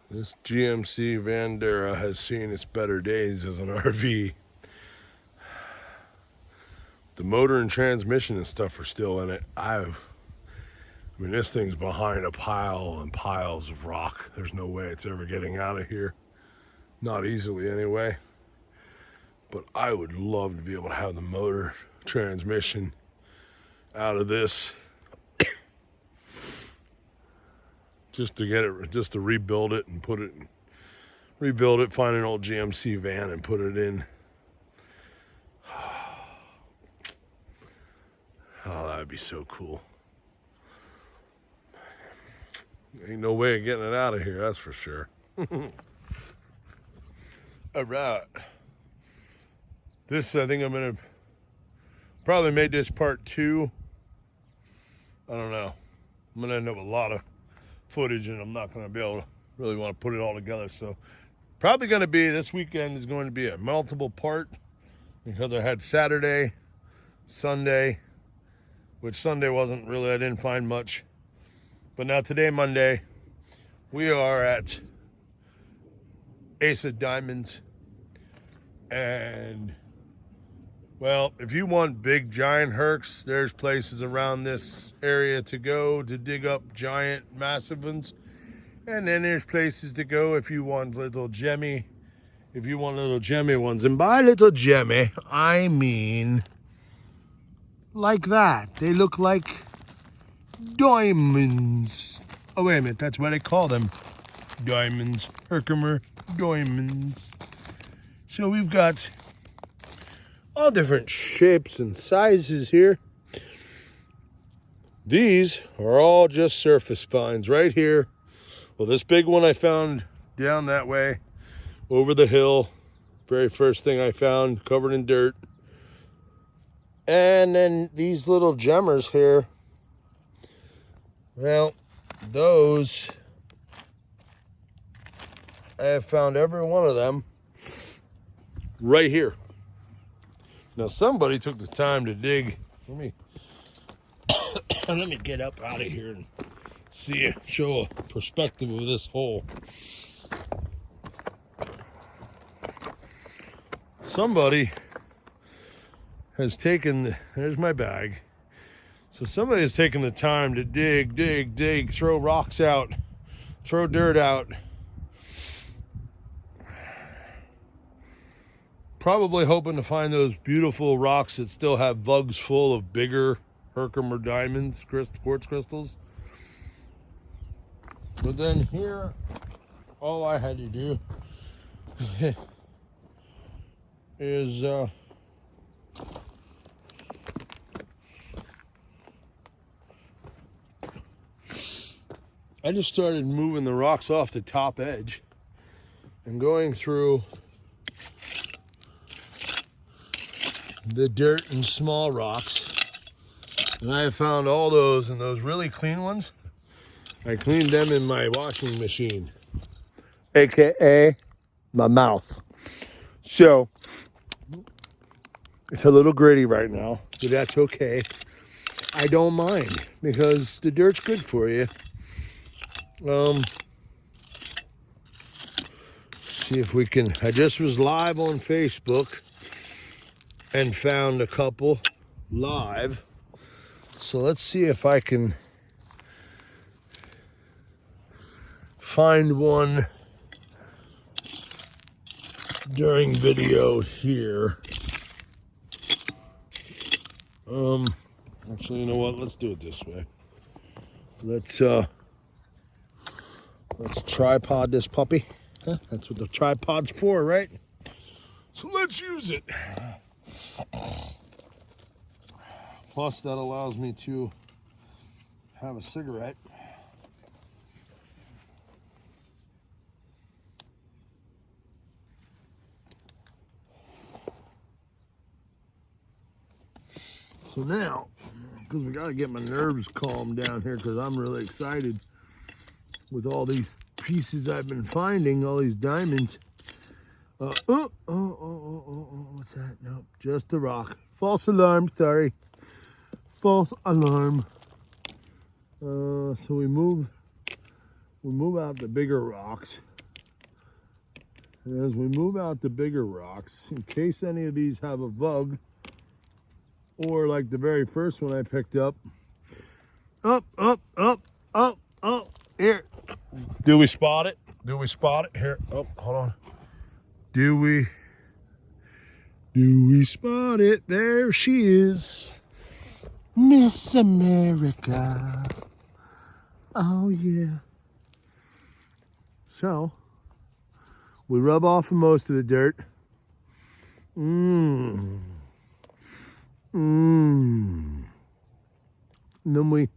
This GMC Vandera has seen its better days as an RV. The motor and transmission and stuff are still in it. I mean, this thing's behind a pile and piles of rock. There's no way it's ever getting out of here. Not easily, anyway. But I would love to be able to have the motor, transmission out of this. Just to get it, just to rebuild it and put it, rebuild it, find an old GMC van and put it in. Oh, that'd be so cool. Ain't no way of getting it out of here, that's for sure. All right. This, I think I'm gonna probably make this part 2. I don't know. I'm gonna end up with a lot of footage and I'm not gonna be able to really want to put it all together. So probably gonna be, this weekend is going to be a multiple part because I had Saturday, Sunday, which Sunday wasn't really, I didn't find much. But now today, Monday, we are at Ace of Diamonds. And, well, if you want big, giant hercs, there's places around this area to go to dig up giant, massive ones. And then there's places to go if you want little gemmy, ones. And by little gemmy, I mean like that. They look like diamonds. Oh, wait a minute, that's what I call them. Diamonds, Herkimer diamonds. So we've got all different shapes and sizes here. These are all just surface finds right here. Well, this big one I found down that way, over the hill. Very first thing I found, covered in dirt. And then these little gemmers here. Well, those, I have found every one of them right here. Now somebody took the time to dig. Let me get up out of here and show a perspective of this hole. Somebody has taken, there's my bag. So somebody has taken the time to dig, throw rocks out, throw dirt out. Probably hoping to find those beautiful rocks that still have vugs full of bigger Herkimer diamonds, quartz crystals. But then here, all I had to do is I just started moving the rocks off the top edge and going through the dirt and small rocks. And I have found all those, and those really clean ones, I cleaned them in my washing machine, AKA my mouth. So it's a little gritty right now, but that's okay. I don't mind because the dirt's good for you. See if we can, I just was live on Facebook and found a couple live. So let's see if I can find one during video here. Actually, you know what? Let's do it this way. Let's tripod this puppy. Huh? That's what the tripod's for, right? So let's use it. Plus, that allows me to have a cigarette. So now, because we got to get my nerves calmed down here, because I'm really excited with all these pieces I've been finding, all these diamonds. What's that? Nope, just a rock. False alarm, sorry. False alarm. So we move out the bigger rocks. as we move out the bigger rocks, in case any of these have a vug, or like the very first one I picked up, up, up, up, up, up, here. Do we spot it? Do we spot it? Here, oh, hold on. Do we spot it? There she is. Miss America. Oh, yeah. So, we rub off most of the dirt. And then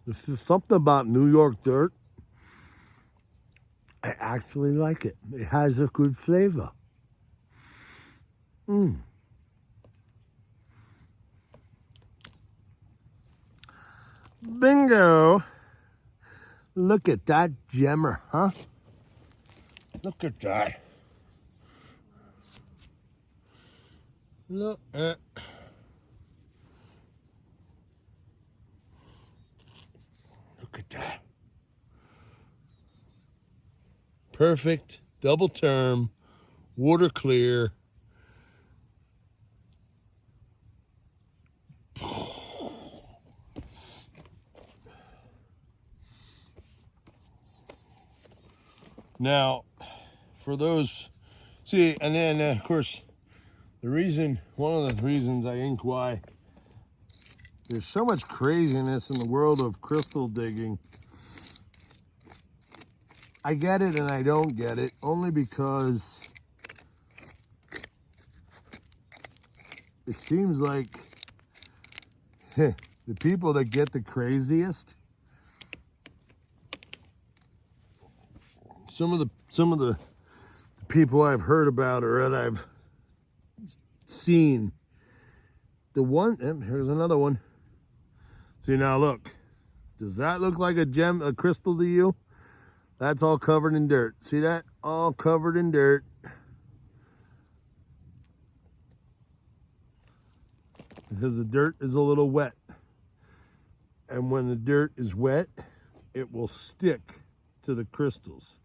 this is something about New York dirt. I actually like it. It has a good flavor. Bingo. Look at that gemmer, huh? Look at that. Look at. Look at that. Perfect, double term, water clear. Now, for those, see, and then of course, one of the reasons I think why there's so much craziness in the world of crystal digging. I get it and I don't get it, only because it seems like the people that get the craziest, some of the people I've heard about or that I've seen, here's another one. See, now look, does that look like a crystal to you? That's all covered in dirt. See that? All covered in dirt. Because the dirt is a little wet. And when the dirt is wet, it will stick to the crystals.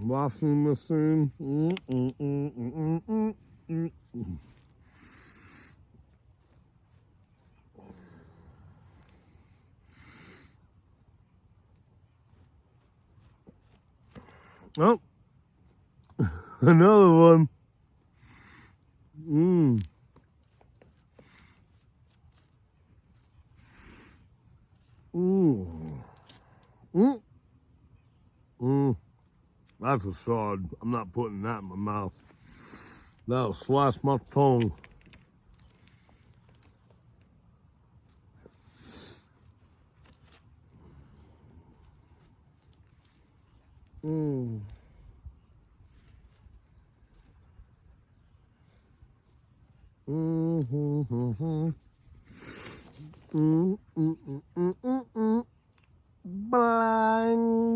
Washing machine. Oh, another one. That's a sod. I'm not putting that in my mouth. That'll slice my tongue.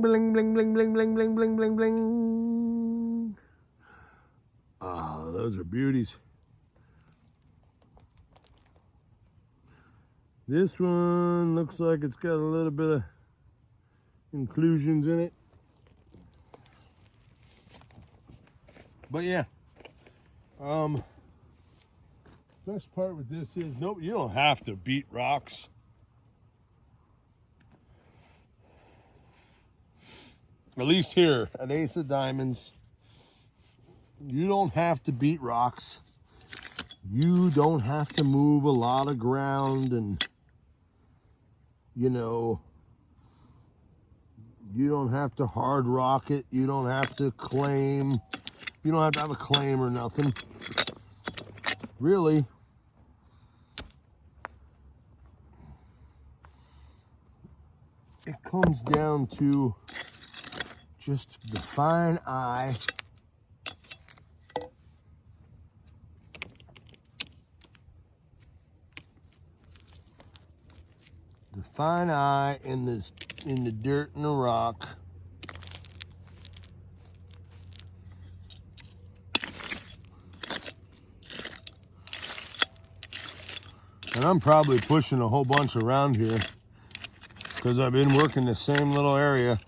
Bling, bling, bling, bling, bling, bling, bling, bling, bling, bling. Ah, those are beauties. This one looks like it's got a little bit of inclusions in it. But yeah, best part with this is, no, you don't have to beat rocks. At least here at Ace of Diamonds, you don't have to beat rocks. You don't have to move a lot of ground, and you know, you don't have to hard rock it. You don't have to claim. You don't have to have a claim or nothing. Really, it comes down to just the fine eye. The fine eye in the dirt and the rock. And I'm probably pushing a whole bunch around here because I've been working the same little area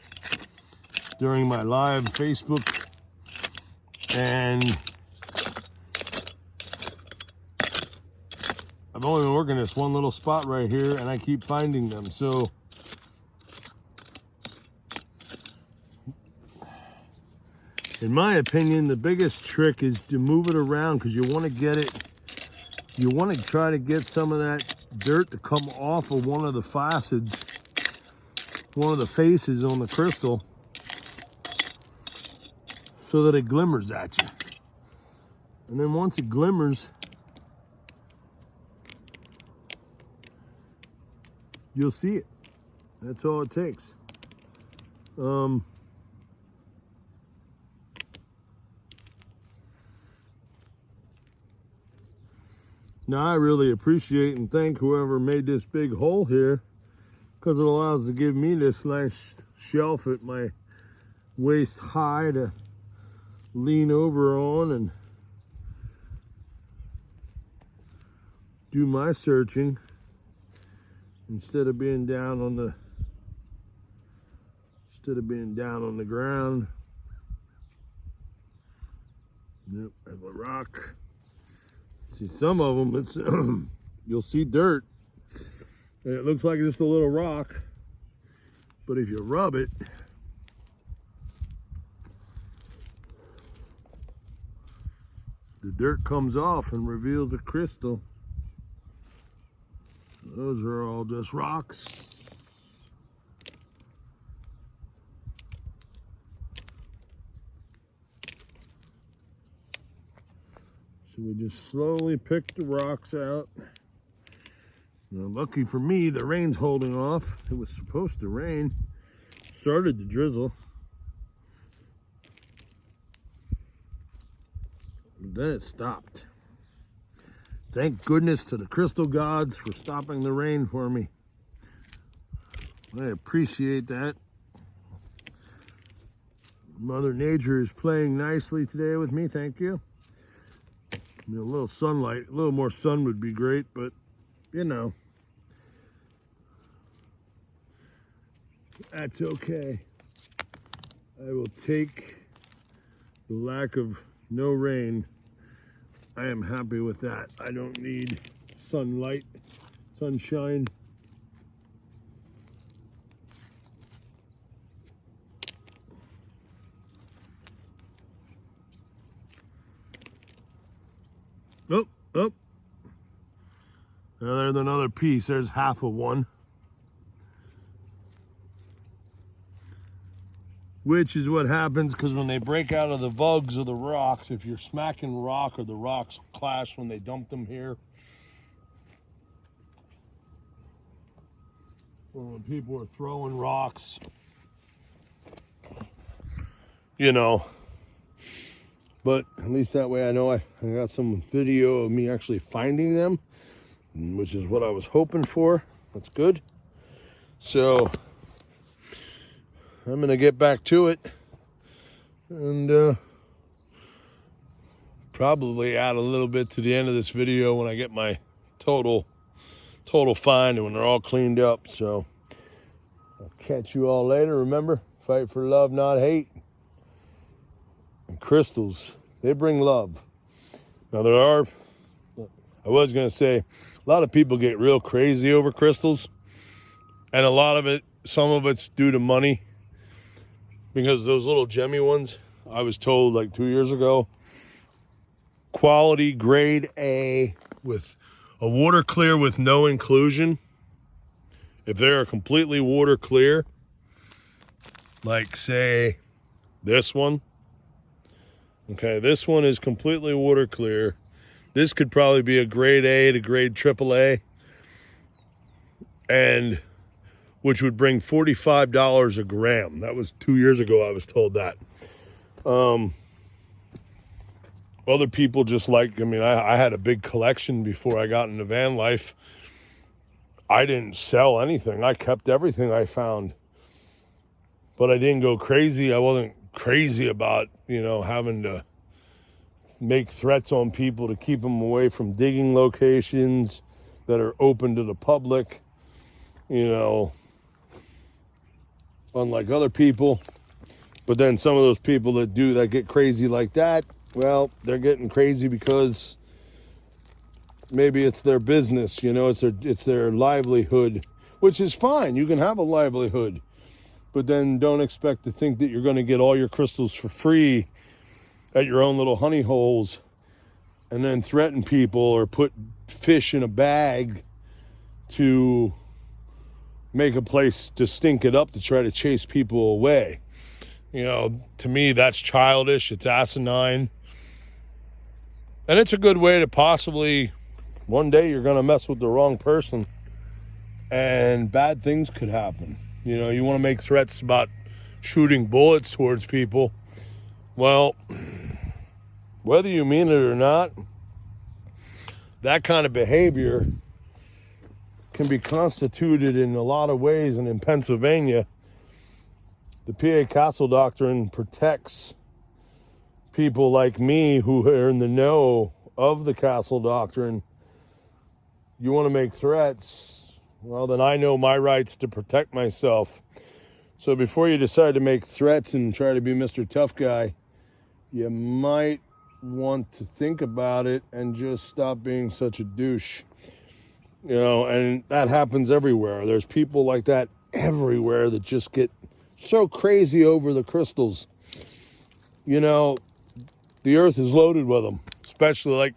during my live Facebook, and I've only been working this one little spot right here, and I keep finding them. So in my opinion, the biggest trick is to move it around, because you want to get it, you want to try to get some of that dirt to come off of one of the facets, one of the faces on the crystal, so that it glimmers at you. And then once it glimmers, you'll see it. That's all it takes. Now, I really appreciate and thank whoever made this big hole here, because it allows to give me this nice shelf at my waist high to lean over on and do my searching instead of being down on the ground. Yep, I have a rock. See, some of them, it's you'll see dirt, and it looks like just a little rock, but if you rub it, the dirt comes off and reveals a crystal. Those are all just rocks. So we just slowly pick the rocks out. Now, lucky for me, the rain's holding off. It was supposed to rain. Started to drizzle. But then it stopped. Thank goodness to the crystal gods for stopping the rain for me. I appreciate that. Mother Nature is playing nicely today with me. Thank you. I mean, a little sunlight, a little more sun would be great, but you know, that's okay. I will take the lack of no rain. I am happy with that. I don't need sunlight, sunshine. Oh. Now there's another piece. There's half of one. Which is what happens, because when they break out of the vugs of the rocks, if you're smacking rock or the rocks clash when they dump them here, or when people are throwing rocks, you know. But at least that way I know I got some video of me actually finding them, which is what I was hoping for. That's good. So I'm gonna get back to it and probably add a little bit to the end of this video when I get my total find and when they're all cleaned up. So I'll catch you all later. Remember, fight for love, not hate. And crystals, they bring love. Now I was gonna say, a lot of people get real crazy over crystals, and a lot of it, some of it's due to money, because those little gemmy ones, I was told like 2 years ago, quality grade A with a water clear with no inclusion. If they are completely water clear, like say this one, okay, this one is completely water clear. This could probably be a grade A to grade AAA, and which would bring $45 a gram. That was 2 years ago, I was told that. Other people just like, I mean, I had a big collection before I got into van life. I didn't sell anything. I kept everything I found. But I didn't go crazy. I wasn't crazy about, you know, having to make threats on people to keep them away from digging locations, that are open to the public, you know, unlike other people. But then some of those people that get crazy like that, well, they're getting crazy because maybe it's their business, you know, it's their livelihood, which is fine. You can have a livelihood, but then don't expect to think that you're going to get all your crystals for free at your own little honey holes and then threaten people or put fish in a bag to make a place to stink it up to try to chase people away. You know, to me, that's childish. It's asinine. And it's a good way to possibly, one day you're going to mess with the wrong person and bad things could happen. You know, you want to make threats about shooting bullets towards people. Well, whether you mean it or not, that kind of behavior can be constituted in a lot of ways. And in Pennsylvania, the PA Castle Doctrine protects people like me who are in the know of the Castle Doctrine. You want to make threats, well, then I know my rights to protect myself. So before you decide to make threats and try to be Mr. Tough Guy, you might want to think about it and just stop being such a douche. You know, and that happens everywhere. There's people like that everywhere that just get so crazy over the crystals. You know, the earth is loaded with them, especially like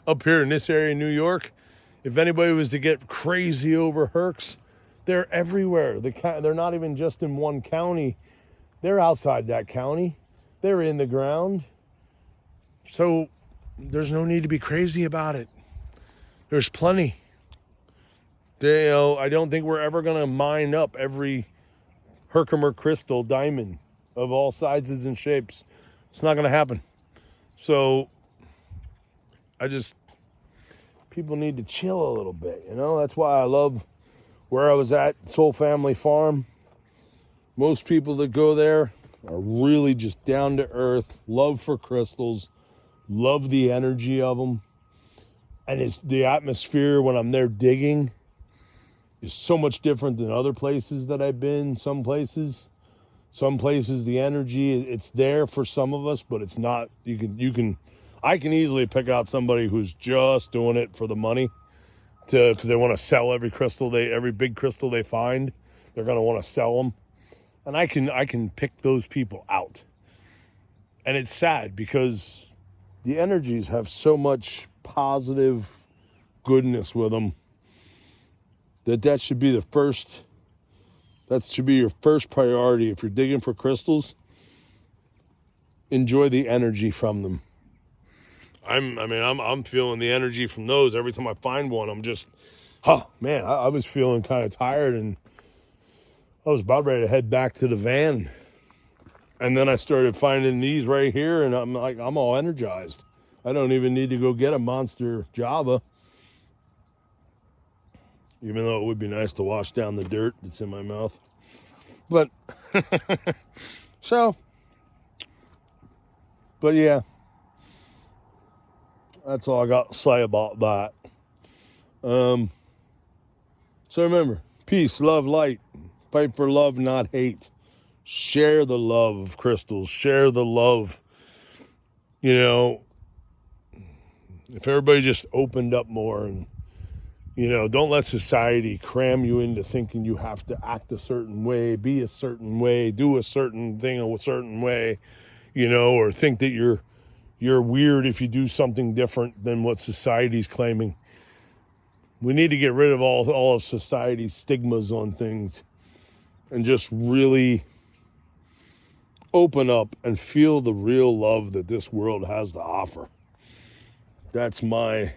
up here in this area in New York. If anybody was to get crazy over Hercs, they're everywhere. They're not even just in one county. They're outside that county. They're in the ground. So there's no need to be crazy about it. There's plenty. You know, I don't think we're ever going to mine up every Herkimer crystal diamond of all sizes and shapes. It's not going to happen. So people need to chill a little bit, you know? That's why I love where I was at, Soul Family Farm. Most people that go there are really just down to earth, love for crystals, love the energy of them. And it's the atmosphere when I'm there digging is so much different than other places that I've been. Some places, the energy, it's there for some of us, but it's not. I can easily pick out somebody who's just doing it for the money, because they want to sell every big crystal they find. They're going to want to sell them, and I can pick those people out. And it's sad because the energies have so much positive goodness with them that should be your first priority. If you're digging for crystals, enjoy the energy from them. I'm feeling the energy from those every time I find one. I'm just, I was feeling kind of tired and I was about ready to head back to the van. And then I started finding these right here and I'm like, I'm all energized. I don't even need to go get a monster Java. Even though it would be nice to wash down the dirt that's in my mouth. But, but yeah. That's all I got to say about that. So remember, peace, love, light. Fight for love, not hate. Share the love of crystals. Share the love. You know, if everybody just opened up more and, you know, don't let society cram you into thinking you have to act a certain way, be a certain way, do a certain thing a certain way, you know, or think that you're weird if you do something different than what society's claiming. We need to get rid of all of society's stigmas on things and just really open up and feel the real love that this world has to offer. That's my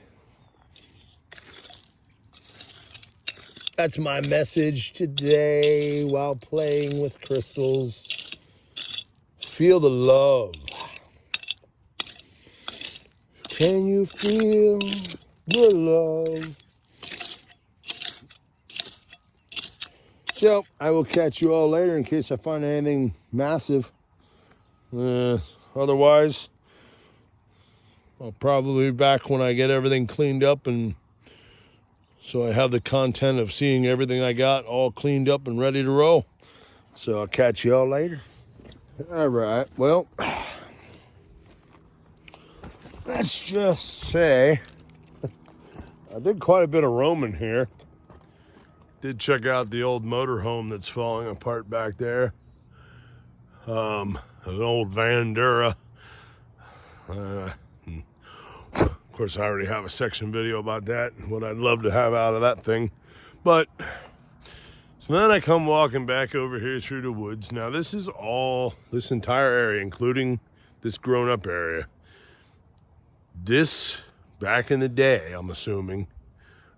message today while playing with crystals. Feel the love. Can you feel the love? So, I will catch you all later in case I find anything massive. Otherwise, I'll probably be back when I get everything cleaned up and So I have the content of seeing everything I got all cleaned up and ready to roll. So I'll catch y'all later. All right, well, let's just say I did quite a bit of roaming here. Did check out the old motorhome that's falling apart back there. An old Vandura. Of course, I already have a section video about that, what I'd love to have out of that thing. But, so then I come walking back over here through the woods. Now, this is all, this entire area, including this grown-up area. This, back in the day, I'm assuming,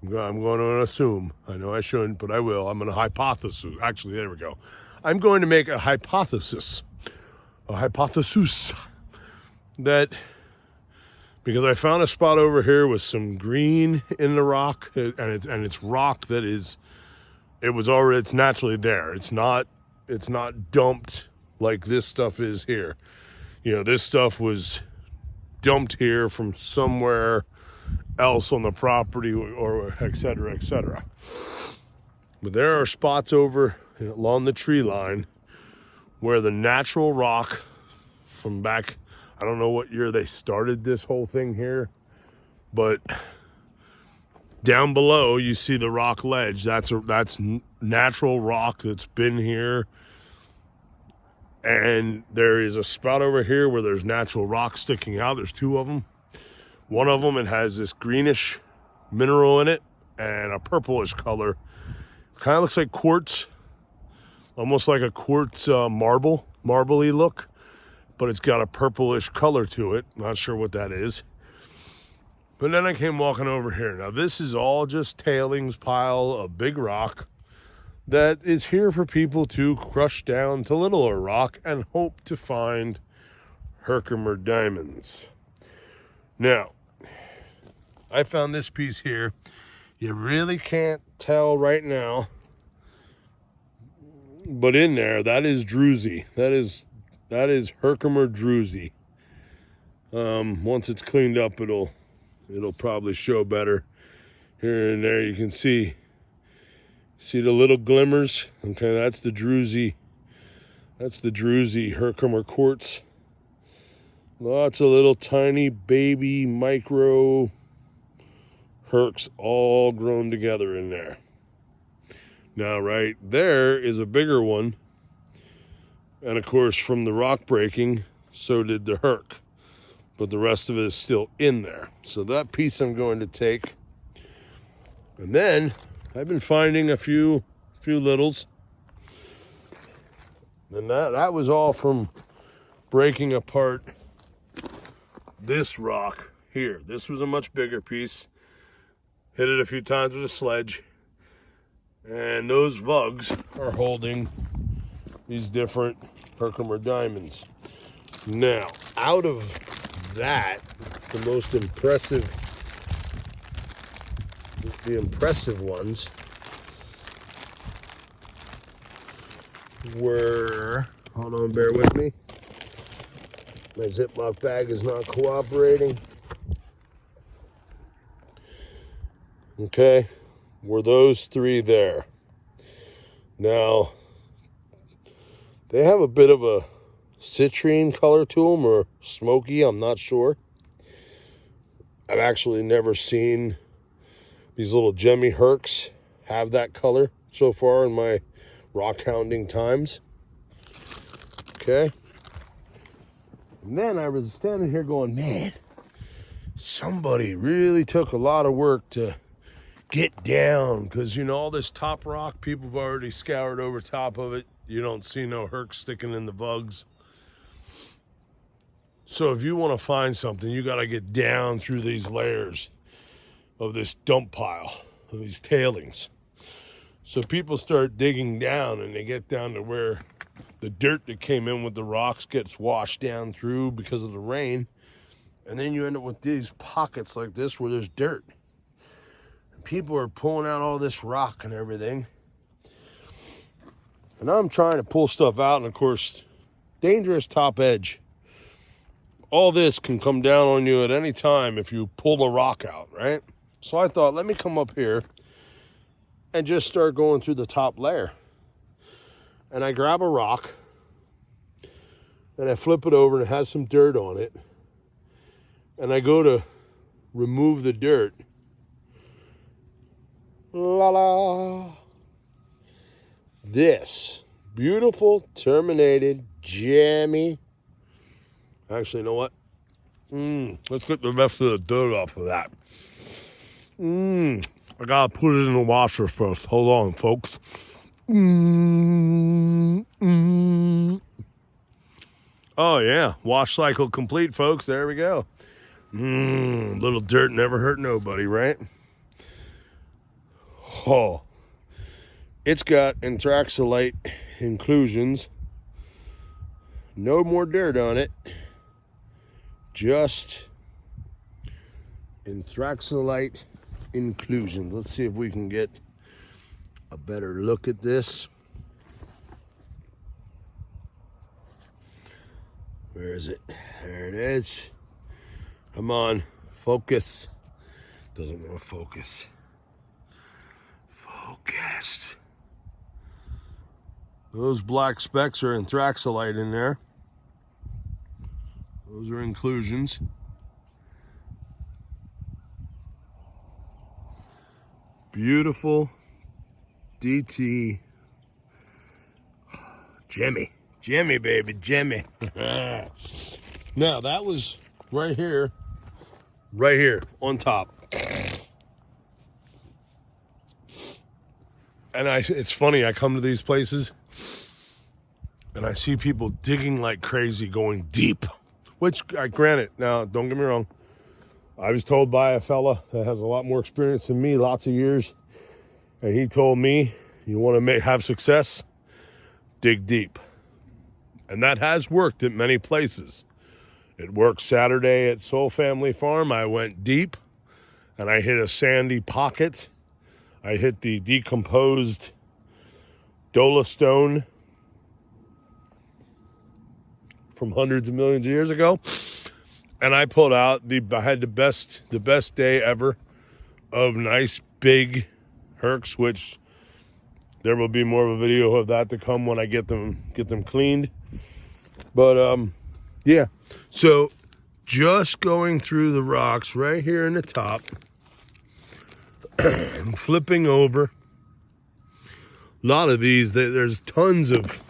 I'm going to assume, I know I shouldn't, but I will. I'm going to hypothesis. Actually, there we go. I'm going to make a hypothesis that, because I found a spot over here with some green in the rock, and it's rock that is, it's naturally there. It's not dumped like this stuff is here. You know, this stuff was dumped here from somewhere else on the property, or et cetera, et cetera. But there are spots over along the tree line where the natural rock from back, I don't know what year they started this whole thing here, but down below you see the rock ledge. That's natural rock that's been here. And there is a spot over here where there's natural rock sticking out. There's two of them. One of them, it has this greenish mineral in it and a purplish color. Kind of looks like quartz, almost like a quartz marbly look, but it's got a purplish color to it. Not sure what that is. But then I came walking over here. Now, this is all just tailings pile of big rock that is here for people to crush down to littler rock and hope to find Herkimer diamonds. Now, I found this piece here. You really can't tell right now, but in there, that is druzy. That is Herkimer druzy. Once it's cleaned up, it'll probably show better. Here and there, you can see the little glimmers. Okay, that's the druzy. That's the druzy Herkimer quartz. Lots of little tiny baby micro Hercs all grown together in there. Now, right there is a bigger one. And of course, from the rock breaking, so did the Herc. But the rest of it is still in there. So that piece I'm going to take. And then I've been finding a few littles. And that was all from breaking apart this rock here. This was a much bigger piece. Hit it a few times with a sledge. And those vugs are holding these different Herkimer diamonds. Now, out of that, the most impressive, the impressive ones were, hold on, bear with me. My Ziploc bag is not cooperating. Okay, were those three there. Now, they have a bit of a citrine color to them, or smoky, I'm not sure. I've actually never seen these little gemmy Hercs have that color so far in my rock hounding times. Okay. And then I was standing here going, man, somebody really took a lot of work to get down, because, you know, all this top rock, people have already scoured over top of it. You don't see no Herc sticking in the vugs. So if you want to find something, you got to get down through these layers of this dump pile, of these tailings. So people start digging down, and they get down to where the dirt that came in with the rocks gets washed down through because of the rain. And then you end up with these pockets like this where there's dirt. And people are pulling out all this rock and everything. And I'm trying to pull stuff out, and of course, dangerous top edge. All this can come down on you at any time if you pull the rock out, right? So I thought, let me come up here and just start going through the top layer. And I grab a rock and I flip it over and it has some dirt on it. And I go to remove the dirt. La la. This beautiful, terminated, jammy. Actually, you know what? Let's get the rest of the dirt off of that. I gotta put it in the washer first. Hold on, folks. Oh yeah, wash cycle complete, folks. There we go. Little dirt never hurt nobody, right? Oh, it's got anthraxolite inclusions. No more dirt on it. Just anthraxolite inclusions. Let's see if we can get a better look at this. Where is it? There it is. Come on, focus. Doesn't want to focus. Focus. Those black specks are anthraxolite in there. Those are inclusions. Beautiful DT. Jimmy, baby, Jimmy. Now, that was right here on top. And it's funny, I come to these places and I see people digging like crazy, going deep, which I granted. Now, don't get me wrong. I was told by a fella that has a lot more experience than me, lots of years. And he told me, you want to have success, dig deep. And that has worked at many places. It worked Saturday at Soul Family Farm. I went deep and I hit a sandy pocket. I hit the decomposed Dolostone from hundreds of millions of years ago. And I pulled out I had the best day ever of nice big hercs, which there will be more of a video of that to come when I get them cleaned. But yeah, so just going through the rocks right here in the top, flipping over. A lot of these, there's tons of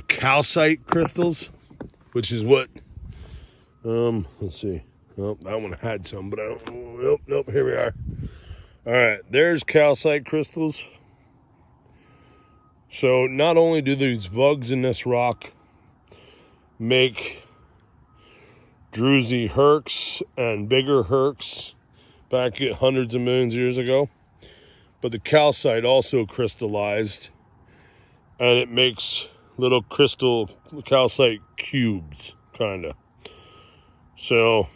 calcite crystals, which is what, let's see. Oh, that one had some, but I don't, nope, here we are. All right, there's calcite crystals. So not only do these vugs in this rock make druzy hercs and bigger hercs back hundreds of millions of years ago, but the calcite also crystallized and it makes little crystal calcite cubes, kind of. So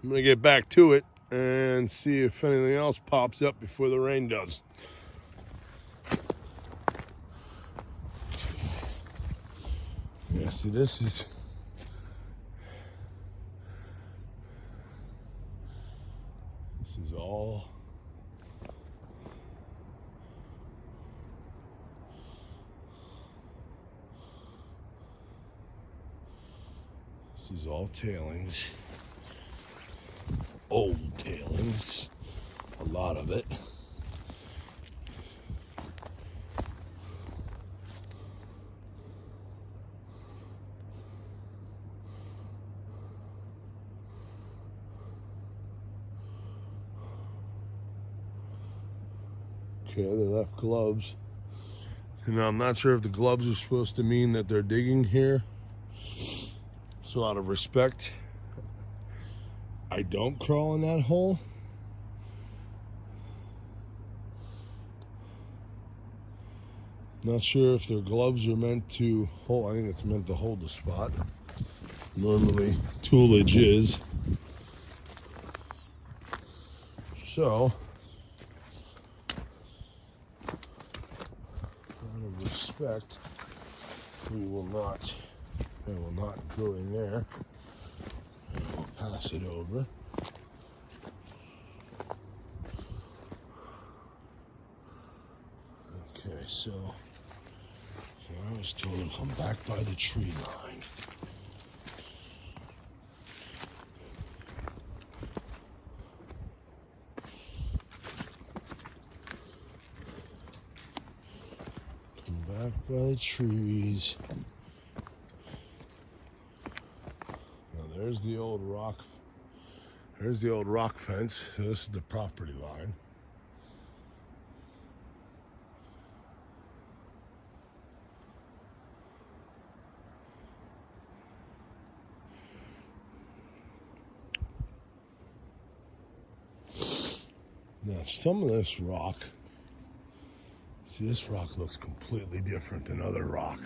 I'm going to get back to it and see if anything else pops up before the rain does. Yeah, see, this is all tailings. Old tailings, a lot of it. Okay, they left gloves. And I'm not sure if the gloves are supposed to mean that they're digging here. So out of respect, I don't crawl in that hole. Not sure if their gloves are meant to hold. I think it's meant to hold the spot. Normally, toolage is. So, out of respect, we will not I will not go in there. I will pass it over. Okay, so I was told to come back by the tree line. Back by the trees. Now there's the old rock. There's the old rock fence. So this is the property line. Now some of this rock, see, this rock looks completely different than other rock.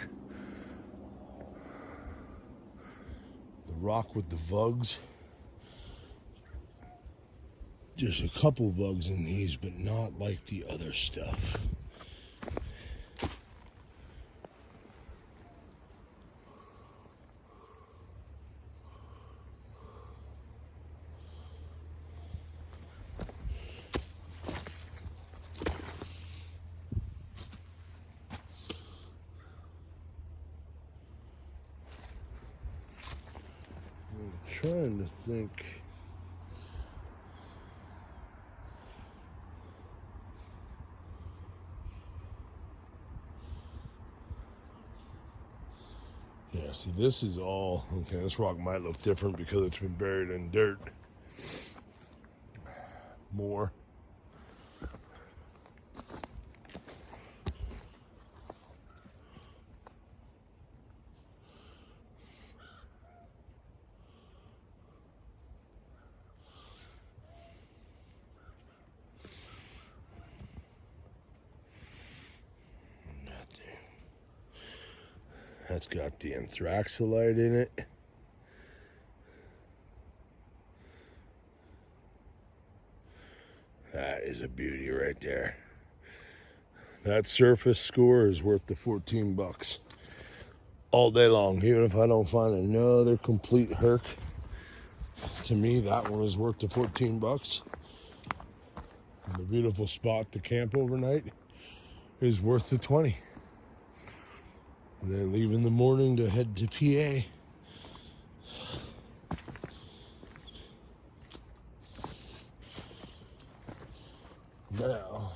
The rock with the vugs, there's a couple vugs in these, but not like the other stuff. Trying to think. Yeah, see, this is all, okay, this rock might look different because it's been buried in dirt more. That's got the anthraxolite in it. That is a beauty right there. That surface score is worth the 14 bucks all day long. Even if I don't find another complete herc, to me that one is worth the 14 bucks. And the beautiful spot to camp overnight is worth the 20. And then leave in the morning to head to PA. Now,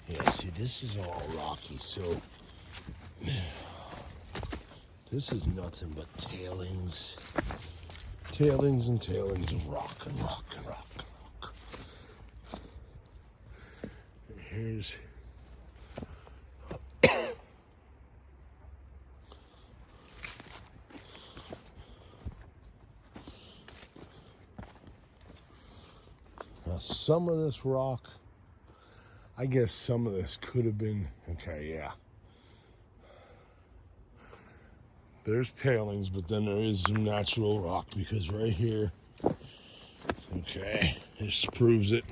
yeah, see, this is all rocky, so this is nothing but tailings. Tailings and tailings of rock and rock and rock and rock. And here's some of this rock, I guess some of this could have been, okay, yeah. There's tailings, but then there is some natural rock because right here, okay, this proves it.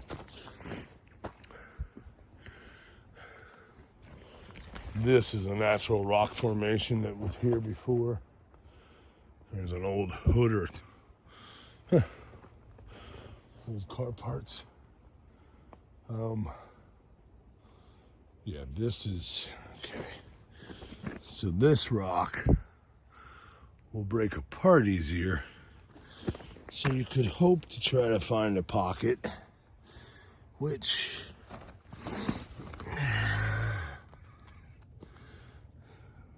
This is a natural rock formation that was here before. There's an old hood or old car parts. Yeah, this is, okay. So this rock will break apart easier. So you could hope to try to find a pocket, which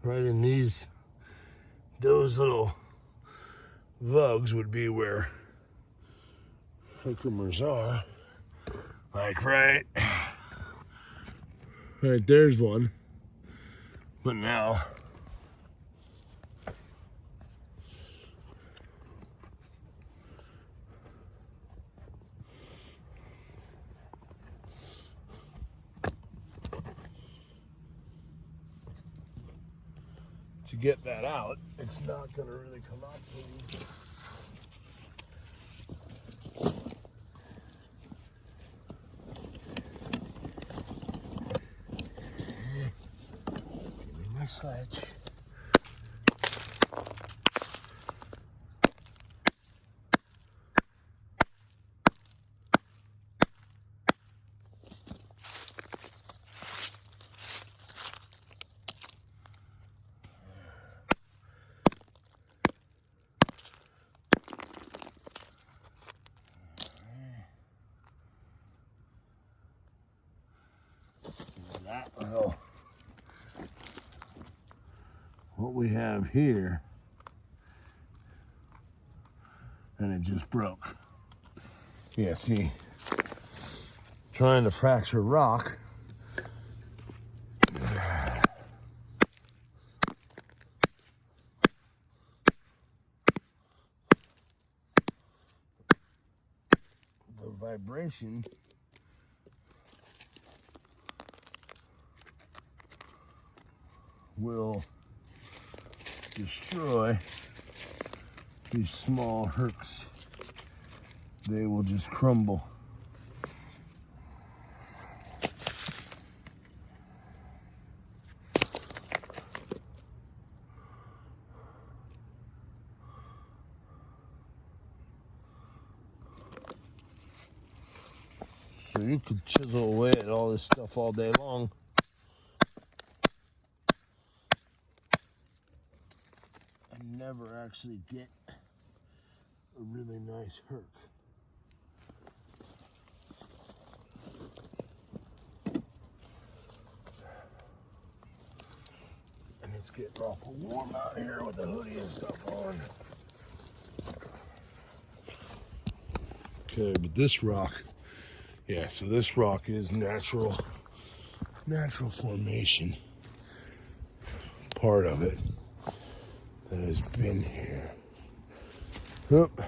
right in those little vugs would be where herkimer's are. Like right there's one. But now to get that out, it's not gonna really come out so easy. Sledge. we have here, and it just broke. Yeah, see, trying to fracture rock. The vibration will destroy these small hercs. They will just crumble. So you could chisel away at all this stuff all day long. And never actually get a really nice herc. And it's getting awful warm out here with the hoodie and stuff on. Okay, but this rock, yeah, so this rock is natural formation. Part of it that has been here. Oop.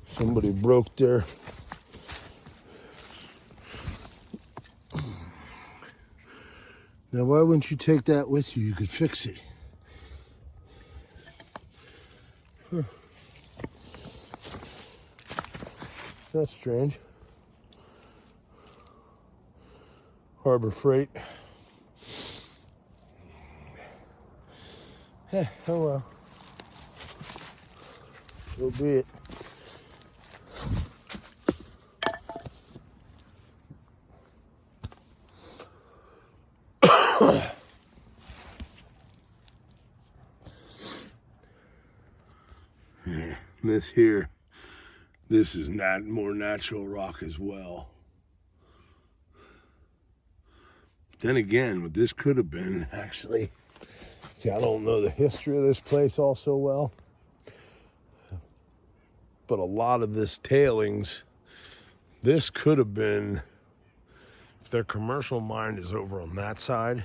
Somebody broke there. Now, why wouldn't you take that with you? You could fix it. Huh. That's strange. Harbor Freight. Hey, oh well. So be it. Yeah, this here, this is not more natural rock as well. Then again, what this could have been, actually, see, I don't know the history of this place all so well, but a lot of this tailings, this could have been, if their commercial mine is over on that side,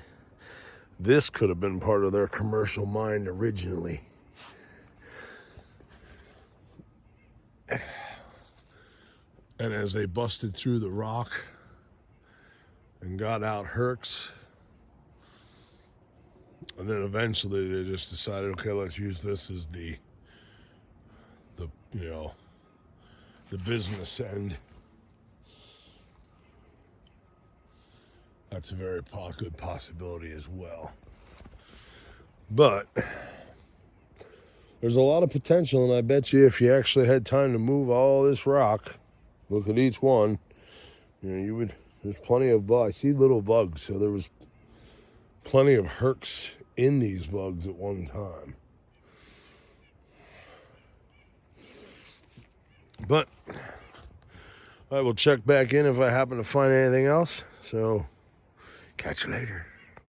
this could have been part of their commercial mine originally. And as they busted through the rock and got out hercs, and then eventually they just decided, okay, let's use this as the you know, the business end. That's a very good possibility as well. But there's a lot of potential, and I bet you if you actually had time to move all this rock, look at each one, you know, you would, there's plenty of bugs. I see little bugs, so there was plenty of hercs in these bugs at one time. But I will check back in if I happen to find anything else. So catch you later.